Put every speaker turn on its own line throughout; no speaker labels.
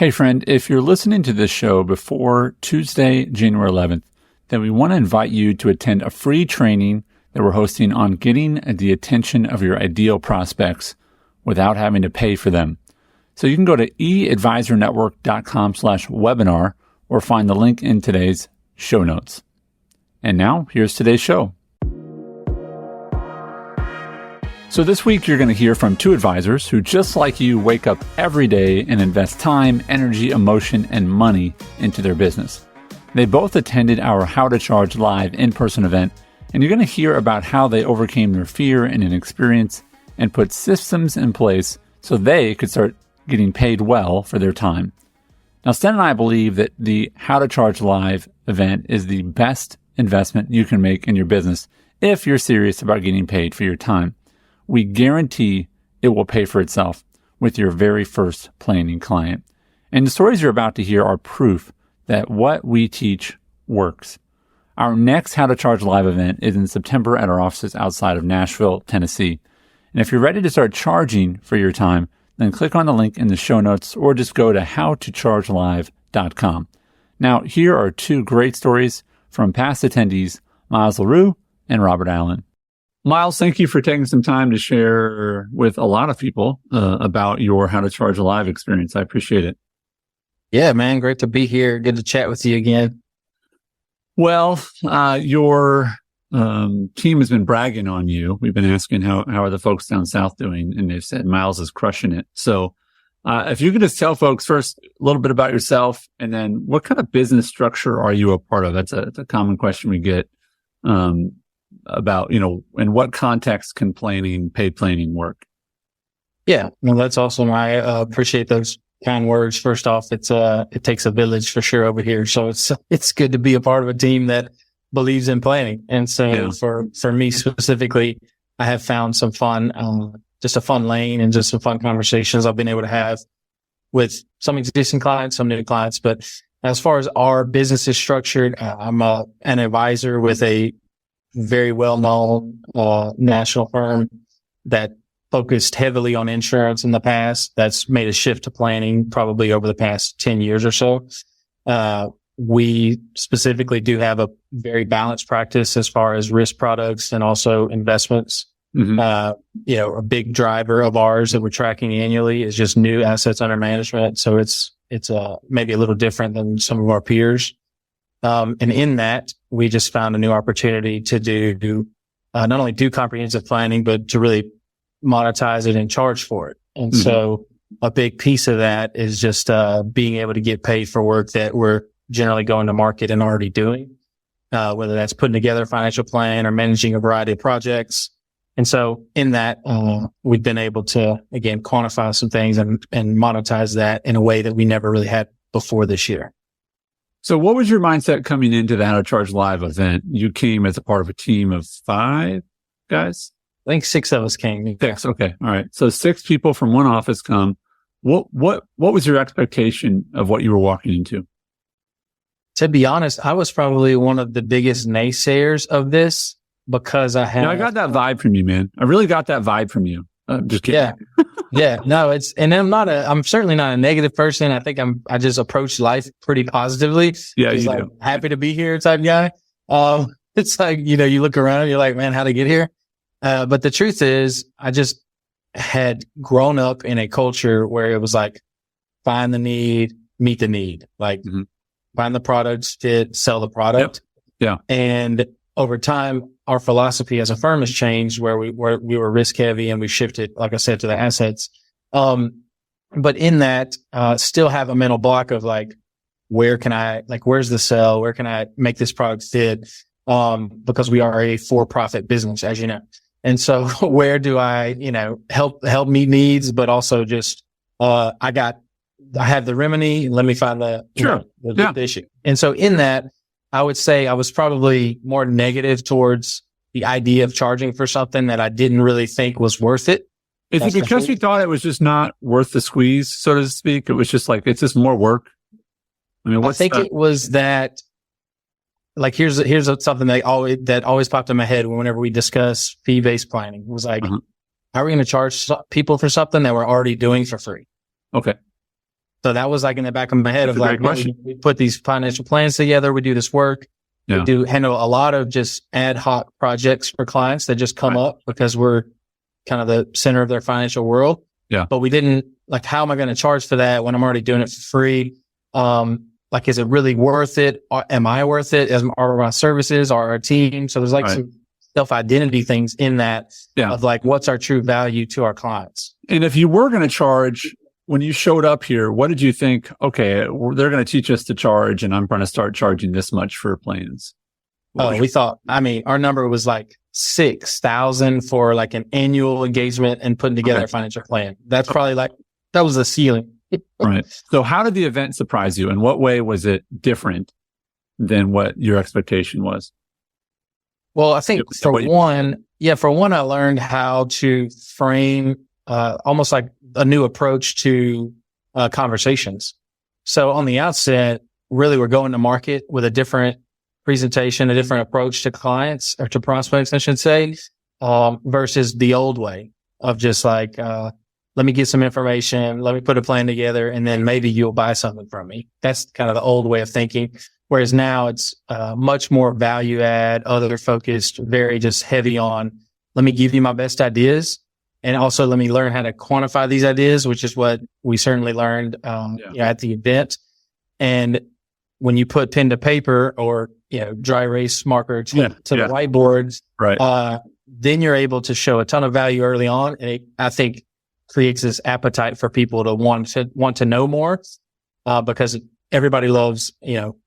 Hey friend, if you're listening to this show before Tuesday, January 11th, then we want to invite you to attend a free training that we're hosting on getting the attention of your ideal prospects without having to pay for them. So you can go to eadvisornetwork.com/webinar or find the link in today's show notes. And now here's today's show. So this week, you're going to hear from two advisors who, just like you, wake up every day and invest time, energy, emotion, and money into their business. They both attended our How to Charge Live in-person event, and you're going to hear about how they overcame their fear and inexperience and put systems in place so they could start getting paid well for their time. Now, Sten and I believe that the How to Charge Live event is the best investment you can make in your business if you're serious about getting paid for your time. We guarantee it will pay for itself with your very first planning client. And the stories you're about to hear are proof that what we teach works. Our next How to Charge Live event is in September at our offices outside of Nashville, Tennessee. And if you're ready to start charging for your time, then click on the link in the show notes or just go to howtochargelive.com. Now, here are two great stories from past attendees, Myles and Robert Allen. Myles, thank you for taking some time to share with a lot of people about your How to Charge Live experience. I appreciate it.
Yeah, man. Great to be here. Good to chat with you again.
Well, your team has been bragging on you. We've been asking how are the folks down south doing, and they've said Myles is crushing it. So if you could just tell folks first a little bit about yourself, and then what kind of business structure are you a part of? That's a common question we get. About, in what context can paid planning work?
Yeah, no, that's awesome. I appreciate those kind words. First off, it takes a village for sure over here. So it's good to be a part of a team that believes in planning. And so for me specifically, I have found some fun, just a fun lane and just some fun conversations I've been able to have with some existing clients, some new clients. But as far as our business is structured, I'm an advisor with a very well-known national firm that focused heavily on insurance in the past. That's made a shift to planning probably over the past 10 years or so. We specifically do have a very balanced practice as far as risk products and also investments. Mm-hmm. A big driver of ours that we're tracking annually is just new assets under management. So it's maybe a little different than some of our peers. And in that, we just found a new opportunity to do not only do comprehensive planning, but to really monetize it and charge for it. And so a big piece of that is just being able to get paid for work that we're generally going to market and already doing, whether that's putting together a financial plan or managing a variety of projects. And so in that, we've been able to, again, quantify some things and monetize that in a way that we never really had before this year.
So what was your mindset coming into the How to Charge Live event? You came as a part of a team of 5 guys?
I think 6 of us came.
6. Okay. All right. So 6 people from one office come. What was your expectation of what you were walking into?
To be honest, I was probably one of the biggest naysayers of this because I
got that vibe from you, man. I really got that vibe from you. Just kidding.
Yeah. Yeah. No, and I'm certainly not a negative person. I think I just approach life pretty positively.
Yeah.
Just
you
like
do.
Happy to be here type guy. It's like, you look around and you're like, man, how'd I get here? But the truth is I just had grown up in a culture where it was like, find the need, meet the need, like find the products, fit, sell the product.
Yep. Yeah.
And over time, our philosophy as a firm has changed where we were risk heavy and we shifted, like I said, to the assets. But in that, still have a mental block of like, where's the sell? Where can I make this product fit? Because we are a for-profit business, as you know. And so where do I, help meet needs, but also just, I have the remedy. Let me find the issue. And so in that, I would say I was probably more negative towards the idea of charging for something that I didn't really think was worth it.
Is it because you thought it was just not worth the squeeze, so to speak? It was just like, it's just more work. I mean,
it was that, like, here's something that always popped in my head whenever we discuss fee-based planning. It was like, how are we going to charge people for something that we're already doing for free?
Okay.
So that was like in the back of my head
That's
of
a
like,
great question.
we put these financial plans together. We do this work.
Yeah.
We do handle a lot of just ad hoc projects for clients that just come up because we're kind of the center of their financial world.
Yeah.
But we didn't like, how am I going to charge for that when I'm already doing it for free? Like, is it really worth it? Am I worth it? Are my services, are our team? So there's like some self-identity things in that of like, what's our true value to our clients?
And if you were going to charge, when you showed up here, what did you think? Okay, they're going to teach us to charge and I'm going to start charging this much for plans.
We thought, our number was like 6,000 for like an annual engagement and putting together a financial plan. That's probably like, that was the ceiling.
Right. So how did the event surprise you? In what way was it different than what your expectation was?
Well, I think for one, I learned how to frame almost like a new approach to conversations. So on the outset, really we're going to market with a different presentation, a different approach to clients or to prospects, I should say, versus the old way of just like, let me get some information, let me put a plan together, and then maybe you'll buy something from me. That's kind of the old way of thinking. Whereas now it's much more value add, other focused, very just heavy on, let me give you my best ideas. And also let me learn how to quantify these ideas, which is what we certainly learned at the event. And when you put pen to paper or, dry erase marker to the whiteboards, then you're able to show a ton of value early on. And I think creates this appetite for people to want to know more, because everybody loves,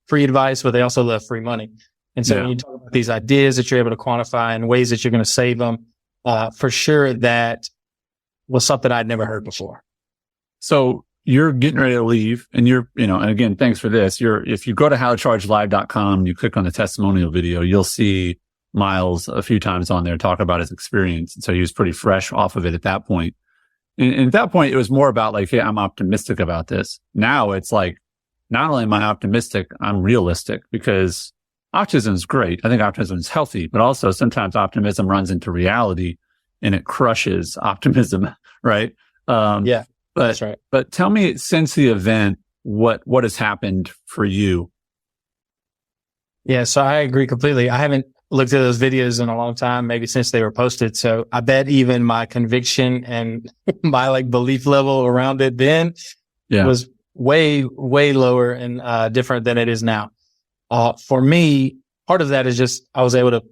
free advice, but they also love free money. And so when you talk about these ideas that you're able to quantify and ways that you're going to save them, for sure that was something I'd never heard before.
So you're getting ready to leave and and again, thanks for this. If you go to howtochargelive.com, you click on the testimonial video, you'll see Myles a few times on there talk about his experience. And so he was pretty fresh off of it at that point. And at that point, it was more about like, hey, I'm optimistic about this. Now it's like, not only am I optimistic, I'm realistic because optimism is great. I think optimism is healthy, but also sometimes optimism runs into reality and it crushes optimism, right?
That's right.
But tell me, since the event, what has happened for you?
Yeah, so I agree completely. I haven't looked at those videos in a long time, maybe since they were posted. So I bet even my conviction and my like belief level around it then was way, way lower and different than it is now. For me, part of that is just I was able to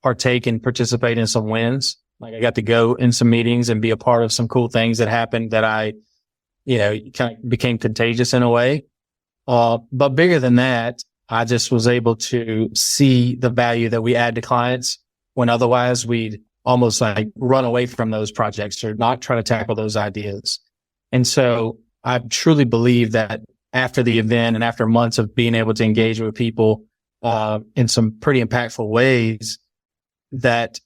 partake and participate in some wins. Like I got to go in some meetings and be a part of some cool things that happened that I, kind of became contagious in a way. But bigger than that, I just was able to see the value that we add to clients when otherwise we'd almost like run away from those projects or not try to tackle those ideas. And so I truly believe that after the event and after months of being able to engage with people in some pretty impactful ways, that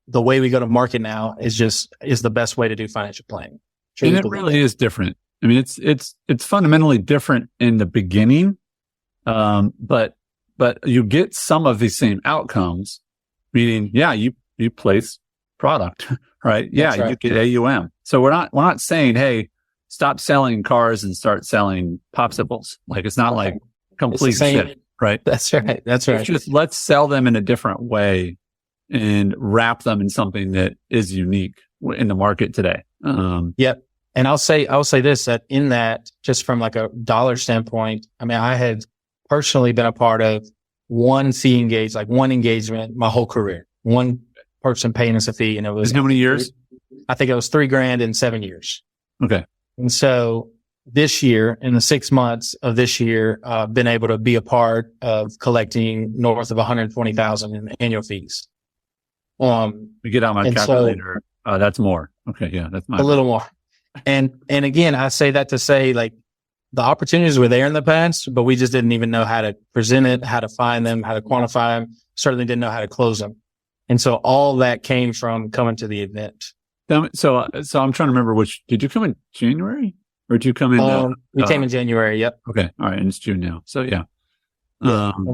the way we go to market now is the best way to do financial planning.
And it really is different. I mean, it's fundamentally different in the beginning. But you get some of these same outcomes, meaning, you place product, right? Yeah, you get AUM. So we're not saying, hey, stop selling cars and start selling popsicles. Like it's not like complete shit, right? That's right.
That's right.
It's just let's sell them in a different way and wrap them in something that is unique in the market today.
Yep. And I'll say this, that in that, just from like a dollar standpoint, I mean, I had personally been a part of one engagement my whole career, one person paying us a fee. And it was
how many years?
I think it was $3,000 in 7 years.
Okay.
And so this year, in the 6 months of this year, been able to be a part of collecting north of 120,000 in annual fees.
We get out my calculator. That's more. Okay. Yeah. That's
a little more. And again, I say that to say like the opportunities were there in the past, but we just didn't even know how to present it, how to find them, how to quantify them. Certainly didn't know how to close them. And so all that came from coming to the event.
So I'm trying to remember did you come in January or did you come in?
We came in January. Yep.
Okay. All right. And it's June now. So yeah.
All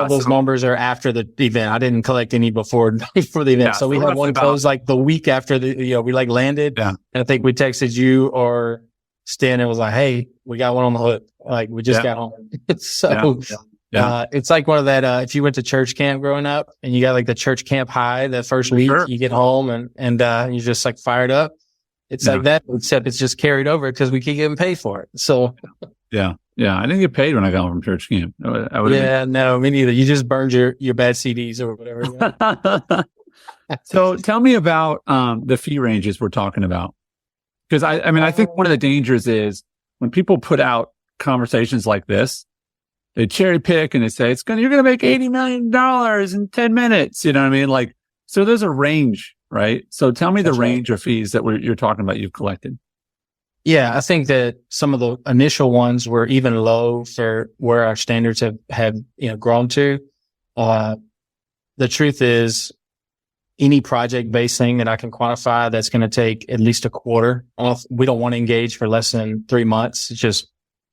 those numbers are after the event. I didn't collect any before the event. Yeah, so we had one close like the week after we like landed. Yeah. And I think we texted you or Stan and was like, "Hey, we got one on the hook. Like we just got home." So it's like one of that. If you went to church camp growing up and you got like the church camp high that first week, you get home and you're just like fired up. It's like that, except it's just carried over because we keep getting paid for it. So
yeah. I didn't get paid when I got home from church camp.
No, me neither. You just burned your bad CDs or whatever.
So tell me about the fee ranges we're talking about. Because I think one of the dangers is when people put out conversations like this, they cherry pick and they say you're gonna make $80 million in 10 minutes. You know what I mean? Like, so there's a range, right? So tell me the range of fees that you're talking about you've collected.
Yeah, I think that some of the initial ones were even low for where our standards have grown to. The truth is, any project-based thing that I can quantify that's going to take at least a quarter off, we don't want to engage for less than 3 months. It's just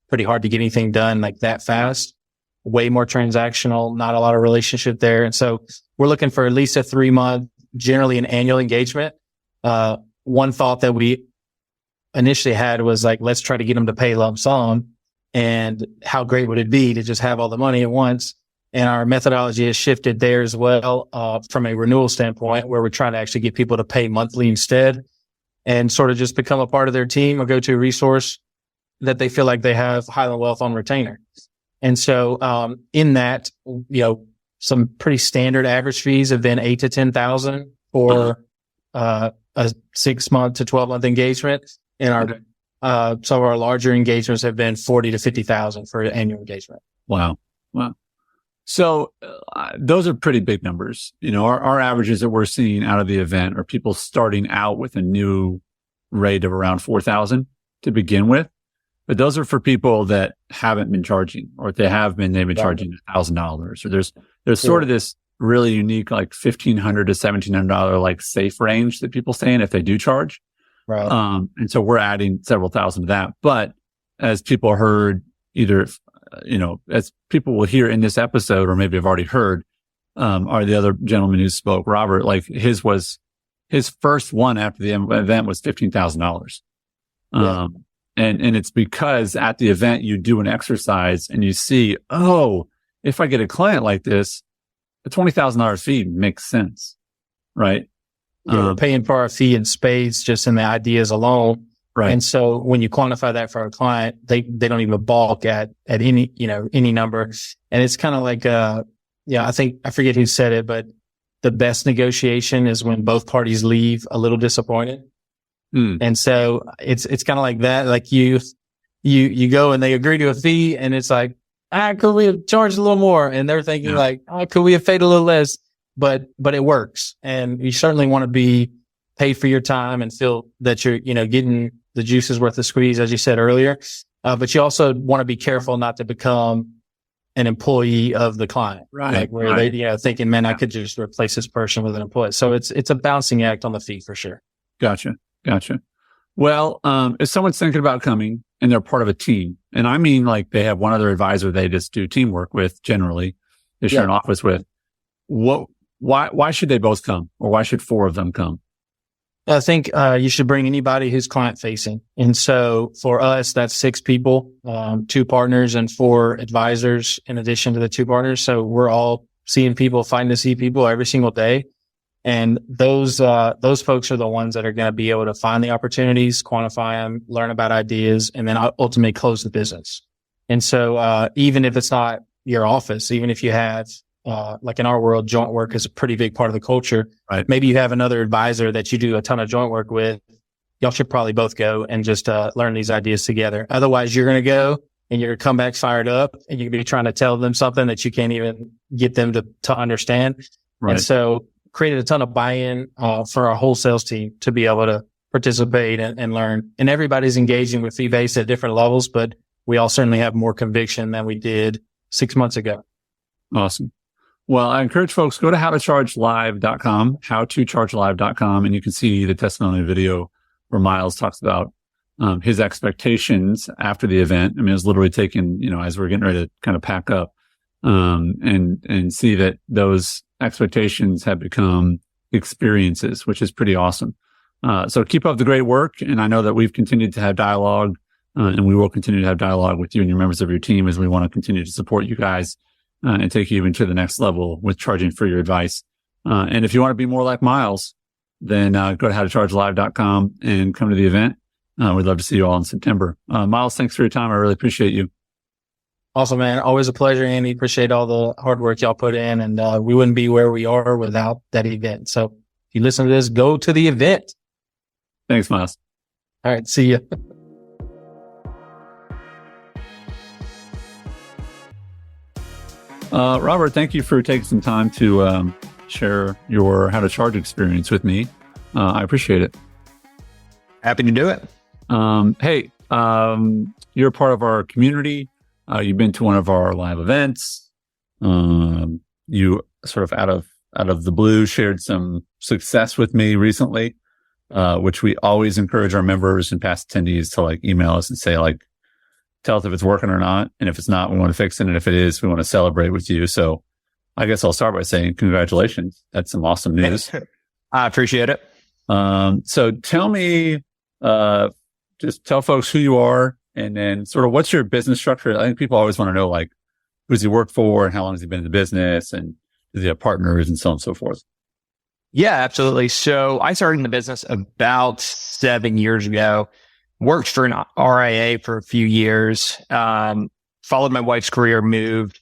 pretty hard to get anything done like that fast. Way more transactional, not a lot of relationship there. And so we're looking for at least a 3-month, generally an annual engagement. One thought that we initially had was like, let's try to get them to pay lump sum. And how great would it be to just have all the money at once? And our methodology has shifted there as well, from a renewal standpoint, where we're trying to actually get people to pay monthly instead and sort of just become a part of their team or go-to resource that they feel like they have Highland Wealth on retainer. And so, in that, some pretty standard average fees have been $8,000 to $10,000 for, a 6-month to 12-month engagement. And some of our larger engagements have been $40,000 to $50,000 for an annual engagement.
Wow. So those are pretty big numbers. Our averages that we're seeing out of the event are people starting out with a new rate of around 4,000 to begin with. But those are for people that haven't been charging, or if they have been, they've been charging $1,000. Or there's sort of this really unique, like $1,500 to $1,700, like safe range that people stay in if they do charge.
Right.
And so we're adding several thousand to that. But as people heard, either, as people will hear in this episode, or maybe have already heard, or the other gentleman who spoke, Robert, like his first one after the event was $15,000. And it's because at the event you do an exercise and you see, if I get a client like this, a $20,000 fee makes sense. Right.
We're paying for our fee in spades just in the ideas alone. Right. And so when you quantify that for a client, they don't even balk at any number. And it's kind of like, I forget who said it, but the best negotiation is when both parties leave a little disappointed. And so it's kind of like that. Like you go and they agree to a fee and it's like, could we have charged a little more? And they're thinking like, could we have paid a little less? But it works. And you certainly want to be paid for your time and feel that you're, getting the juices worth the squeeze, as you said earlier. But you also want to be careful not to become an employee of the client. Right. Like where they, thinking, man, I could just replace this person with an employee. So it's a balancing act on the fee for sure. Gotcha.
Well, if someone's thinking about coming and they're part of a team, and I mean like they have one other advisor they just do teamwork with generally, they share an office with, why should they both come, or why should 4 of them come?
I think you should bring anybody who's client facing. And so for us, that's 6 people, 2 partners and 4 advisors in addition to the 2 partners. So we're all seeing people, fighting to see people every single day. And those folks are the ones that are going to be able to find the opportunities, quantify them, learn about ideas, and then ultimately close the business. And so, even if it's not your office, even if you have, like in our world, joint work is a pretty big part of the culture. Right. Maybe you have another advisor that you do a ton of joint work with. Y'all should probably both go and just, learn these ideas together. Otherwise, you're going to go and you're going to come back fired up and you're going to be trying to tell them something that you can't even get them to understand. Right. And so created a ton of buy-in, for our whole sales team to be able to participate and learn. And everybody's engaging with fee-based at different levels, but we all certainly have more conviction than we did 6 months ago.
Awesome. Well, I encourage folks, go to howtochargelive.com, and you can see the testimonial video where Myles talks about his expectations after the event. I mean, it was literally taken, as we're getting ready to kind of pack up, and see that those expectations have become experiences, which is pretty awesome. So keep up the great work. And I know that we've continued to have dialogue And we will continue to have dialogue with you and your members of your team as we want to continue to support you guys and take you even to the next level with charging for your advice. And if you want to be more like Myles, then go to howtochargelive.com and come to the event. We'd love to see you all in September. Myles, thanks for your time. I really appreciate you.
Awesome, man. Always a pleasure, Andy. Appreciate all the hard work y'all put in. And we wouldn't be where we are without that event. So if you listen to this, go to the event.
Thanks, Myles.
All right. See you.
Robert, thank you for taking some time to share your how to charge experience with me. I appreciate it.
Happy to do it.
Hey, you're a part of our community. You've been to one of our live events. You sort of out of the blue shared some success with me recently, which we always encourage our members and past attendees to like email us and say like, tell us if it's working or not. And if it's not, we want to fix it. And if it is, we want to celebrate with you. So I guess I'll start by saying congratulations. That's some awesome news.
I appreciate it.
So tell me, just tell folks who you are and then sort of what's your business structure. I think people always want to know like, who does he work for and how long has he been in the business and does he have partners and so on and so forth?
Yeah, absolutely. So I started in the business about 7 years ago, worked for an RIA for a few years, followed my wife's career, moved,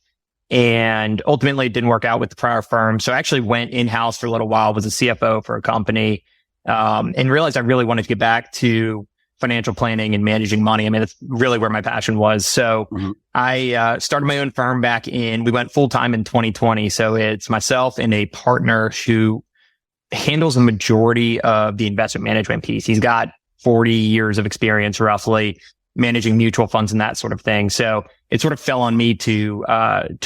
and ultimately it didn't work out with the prior firm. So I actually went in-house for a little while, was a CFO for a company, and realized I really wanted to get back to financial planning and managing money. I mean, that's really where my passion was. So I started my own firm we went full-time in 2020. So it's myself and a partner who handles the majority of the investment management piece. He's got 40 years of experience roughly managing mutual funds and that sort of thing. So it sort of fell on me to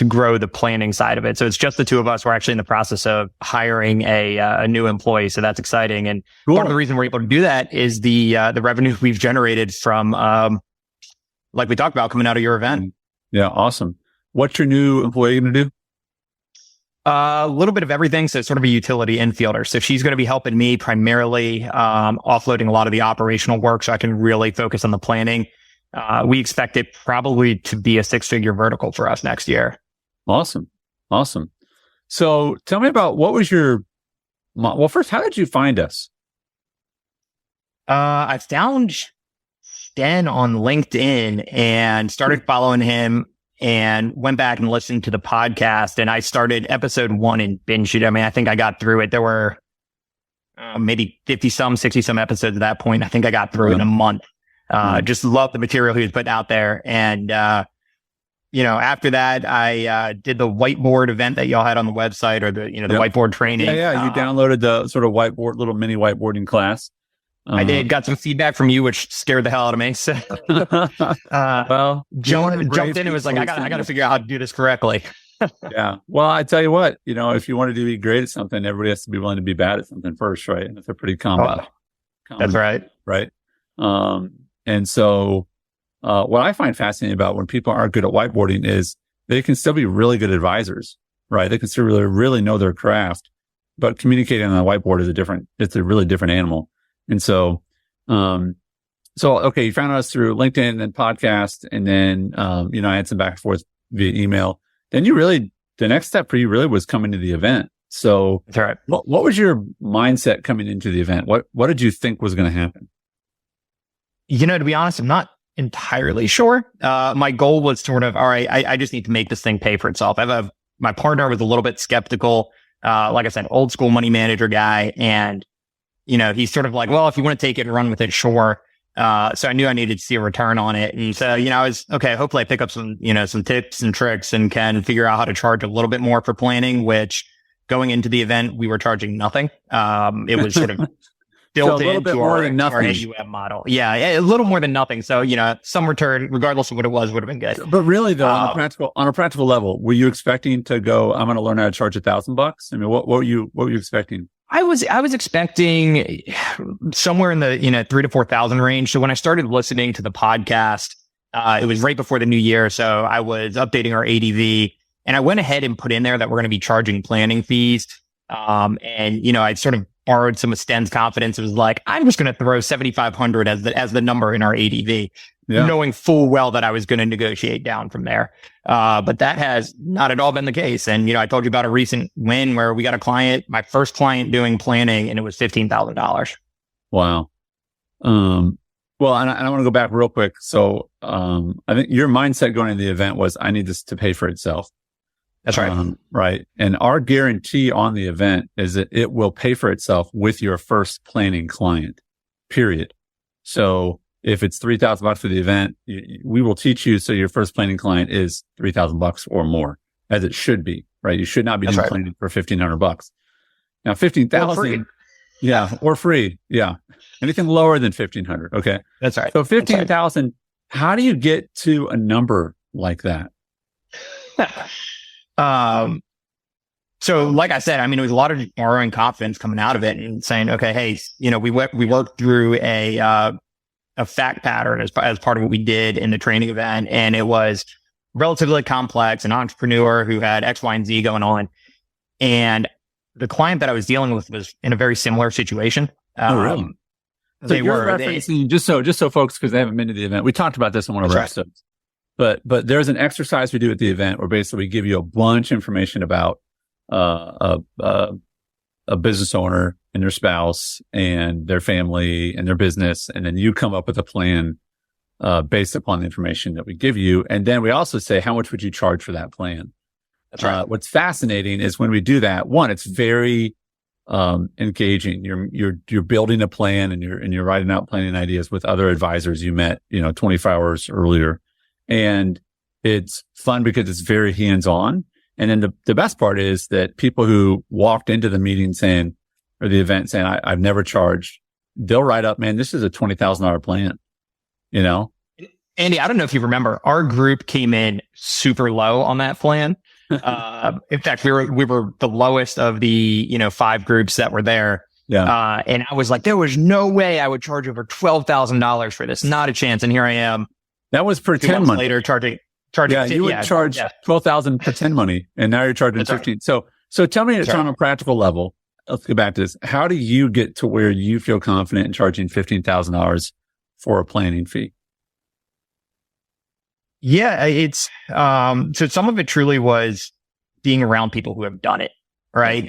grow the planning side of it. So it's just the two of us. We're actually in the process of hiring a new employee. So that's exciting. And part of the reason we're able to do that is the revenue we've generated from, like we talked about, coming out of your event.
Yeah. Awesome. What's your new employee going to do?
A little bit of everything. So sort of a utility infielder. So she's going to be helping me primarily, offloading a lot of the operational work so I can really focus on the planning. We expect it probably to be a 6-figure vertical for us next year.
Awesome. Awesome. So tell me about well, first, how did you find us?
I found Sten on LinkedIn and started following him and went back and listened to the podcast. And I started episode 1 and binged it. I mean, I think I got through it. There were maybe 60 some episodes at that point. I think I got through it in a month. Just loved the material he was putting out there. And, after that, I did the whiteboard event that y'all had on the website or the whiteboard training.
Yeah. You downloaded the sort of little mini whiteboarding class.
I did. Got some feedback from you, which scared the hell out of me. So,
well,
jumped in and was like, I got to figure out how to do this correctly.
Yeah. Well, I tell you what, if you wanted to be great at something, everybody has to be willing to be bad at something first, right? And that's a pretty common.
That's right.
Right. And so, what I find fascinating about when people aren't good at whiteboarding is they can still be really good advisors, right? They can still really know their craft, but communicating on a whiteboard it's a really different animal. And so, okay, you found us through LinkedIn and podcast, and then, I had some back and forth via email. Then the next step for you really was coming to the event. So
that's right.
What was your mindset coming into the event? What did you think was going to happen?
To be honest, I'm not entirely sure. My goal was sort of, all right, I just need to make this thing pay for itself. My partner was a little bit skeptical. Like I said, old school money manager guy. And, he's sort of like, well, if you want to take it and run with it, sure. So I knew I needed to see a return on it. And so, I was, okay, hopefully I pick up some tips and tricks and can figure out how to charge a little bit more for planning, which going into the event, we were charging nothing. It was sort of built into our AUM model. Yeah, a little more than nothing. So, some return, regardless of what it was, would have been good.
But really though, on a practical level, were you expecting to go, I'm going to learn how to charge $1,000? I mean, what were you expecting?
I was expecting somewhere in the, 3,000 to 4,000 range. So when I started listening to the podcast, it was right before the new year. So I was updating our ADV and I went ahead and put in there that we're going to be charging planning fees. And, I sort of borrowed some of Sten's confidence. It was like, I'm just going to throw 7,500 as the number in our ADV. knowing full well that I was going to negotiate down from there. But that has not at all been the case. And, I told you about a recent win where we got a client, my first client doing planning, and it was $15,000.
Wow. Well, and I want to go back real quick. So, I think your mindset going into the event was, I need this to pay for itself.
That's right.
Right. And our guarantee on the event is that it will pay for itself with your first planning client, period. So if it's $3,000 for the event, we will teach you. So your first planning client is $3,000 or more, as it should be, right? You should not be doing planning for $1,500. Now, 15,000. Yeah. Or free. Yeah. Anything lower than 1,500. Okay.
That's right.
So 15,000, how do you get to a number like that?
So like I said, it was a lot of borrowing confidence coming out of it and saying, okay, hey, we worked through a fact pattern as part of what we did in the training event. And it was relatively complex, an entrepreneur who had X, Y, and Z going on. And the client that I was dealing with was in a very similar situation.
Really? So you're referencing, just so folks, because they haven't been to the event, we talked about this in one of our episodes. But there's an exercise we do at the event where basically we give you a bunch of information about a business owner and their spouse and their family and their business, and then you come up with a plan based upon the information that we give you. And then we also say, how much would you charge for that plan?
That's right.
What's fascinating is when we do that, one, it's very engaging. You're building a plan and you're writing out planning ideas with other advisors you met 24 hours earlier. And it's fun because it's very hands-on. And then the best part is that people who walked into the meeting or the event saying, I've never charged, they'll write up, man, this is a $20,000 plan,
Andy, I don't know if you remember, our group came in super low on that plan. In fact, we were the lowest of the, 5 groups that were there.
Yeah.
And I was like, there was no way I would charge over $12,000 for this. Not a chance. And here I am.
That was pretend money.
Later, charging.
Yeah, you would charge $12,000 pretend money, and now you're charging $15,000. So tell me, it's on a practical level. Let's go back to this. How do you get to where you feel confident in charging $15,000 for a planning fee?
Yeah, it's so some of it truly was being around people who have done it. Right?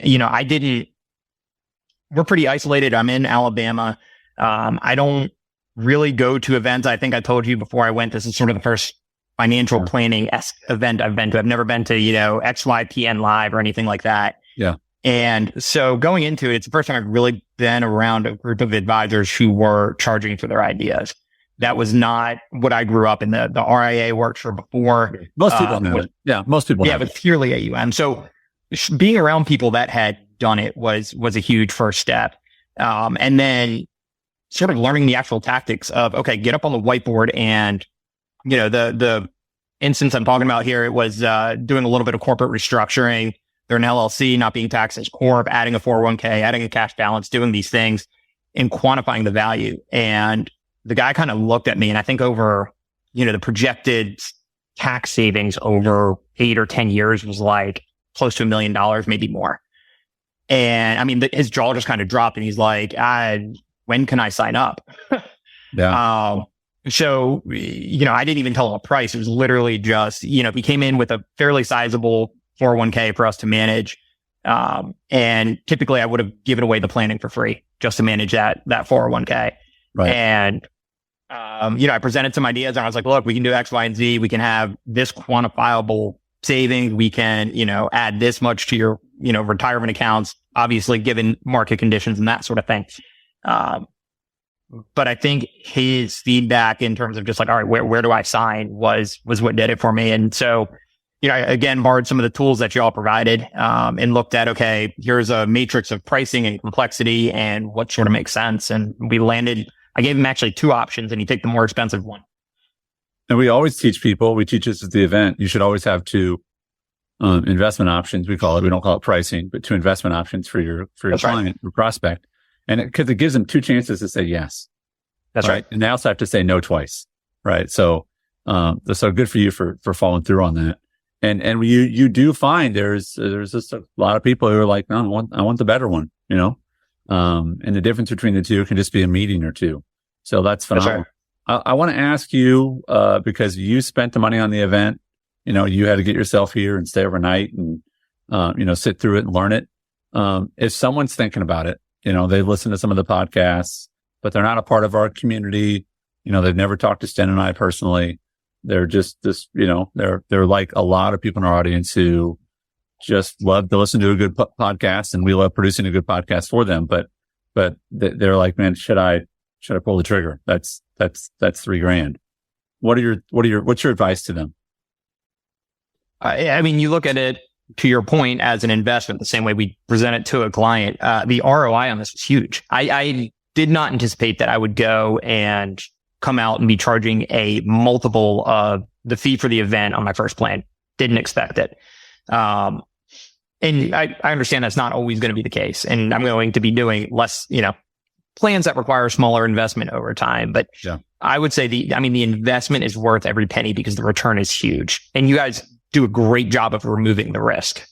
We're pretty isolated. I'm in Alabama. I don't really go to events. I think I told you before I went, this is sort of the first financial planning-esque event I've been to. I've never been to, XYPN Live or anything like that.
Yeah.
And so going into it, it's the first time I've really been around a group of advisors who were charging for their ideas. That was not what I grew up in. The RIA worked for before.
Most people know it. Yeah, most people know it.
Yeah, but purely AUM. So being around people that had done it was a huge first step. And then sort of learning the actual tactics of, okay, get up on the whiteboard and, the instance I'm talking about here, it was doing a little bit of corporate restructuring. They're an LLC, not being taxed as corp, adding a 401k, adding a cash balance, doing these things and quantifying the value. And the guy kind of looked at me, and I think over, the projected tax savings over 8 or 10 years was like close to $1 million, maybe more. And his jaw just kind of dropped, and he's like, when can I sign up?
Yeah.
So, I didn't even tell him a price. It was literally just, he came in with a fairly sizable 401k for us to manage. And typically I would have given away the planning for free just to manage that 401k.
Right.
And, I presented some ideas and I was like, look, we can do X, Y, and Z. We can have this quantifiable savings. We can, add this much to your, retirement accounts, obviously given market conditions and that sort of thing. But I think his feedback in terms of just like, all right, where do I sign was what did it for me. And so, I again borrowed some of the tools that you all provided, and looked at, okay, here's a matrix of pricing and complexity and what sort of makes sense. And I gave him actually 2 options and he picked the more expensive one.
And we always teach people, we teach this at the event, you should always have 2 investment options. We don't call it pricing, but 2 investment options for your client or prospect. And because it gives them 2 chances to say yes.
That's right.
And they also have to say no twice. Right. So, so good for you for following through on that. And you do find there's just a lot of people who are like, no, I want the better one, and the difference between the 2 can just be a meeting or 2. So that's phenomenal. I want to ask you, because you spent the money on the event, you had to get yourself here and stay overnight and, sit through it and learn it. If someone's thinking about it, they listen to some of the podcasts, but they're not a part of our community. They've never talked to Sten and I personally. They're just they're like a lot of people in our audience who just love to listen to a good podcast, and we love producing a good podcast for them. But they're like, man, should I pull the trigger? That's $3,000. What's your advice to them?
I mean, you look at it, to your point, as an investment, the same way we present it to a client. The ROI on this was huge. I did not anticipate that I would go and come out and be charging a multiple of the fee for the event on my first plan. Didn't expect it. And I understand that's not always going to be the case. And I'm going to be doing less, plans that require smaller investment over time. But yeah. I would say the investment is worth every penny because the return is huge. And you guys do a great job of removing the risk.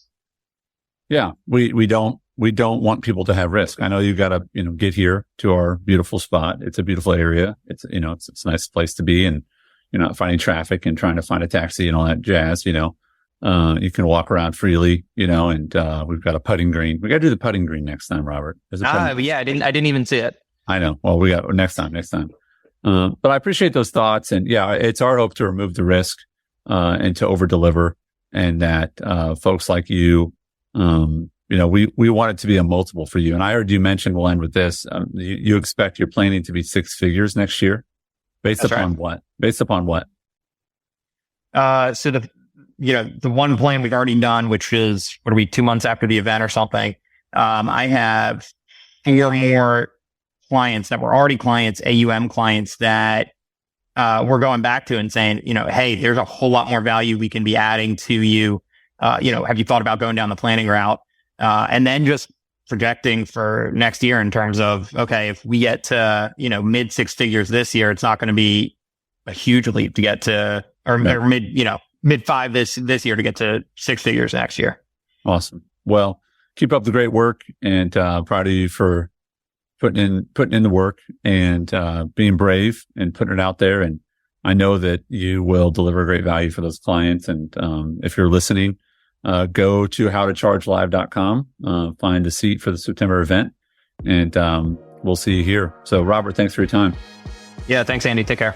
Yeah. We don't want people to have risk. I know you got to, get here to our beautiful spot. It's a beautiful area. It's a nice place to be, and you're not finding traffic and trying to find a taxi and all that jazz, you can walk around freely, and, we've got a putting green. We got to do the putting green next time, Robert.
Yeah, I didn't even see it.
I know. Well, we got next time. But I appreciate those thoughts, and yeah, it's our hope to remove the risk, and to over deliver, and that, folks like you, we want it to be a multiple for you. And I heard you mention, we'll end with this. You're planning to be six figures next year. Based upon what?
So the one plan we've already done, which is, 2 months after the event or something. I have 4 more clients that were already clients, AUM clients, that we're going back to and saying, hey, there's a whole lot more value we can be adding to you. Have you thought about going down the planning route? And then just projecting for next year in terms of, okay, if we get to, mid 6 figures this year, it's not going to be a huge leap to get to, or mid 5 this year to get to 6 figures next year.
Awesome. Well, keep up the great work, and proud of you for putting in the work and being brave and putting it out there. And I know that you will deliver great value for those clients. And if you're listening, go to howtochargelive.com, find a seat for the September event, and we'll see you here. So, Robert, thanks for your time.
Yeah, thanks, Andy. Take care.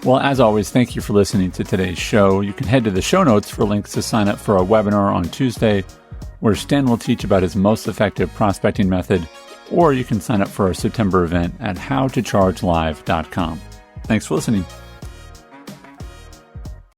Well, as always, thank you for listening to today's show. You can head to the show notes for links to sign up for a webinar on Tuesday, where Sten will teach about his most effective prospecting method, or you can sign up for our September event at howtochargelive.com. Thanks for listening.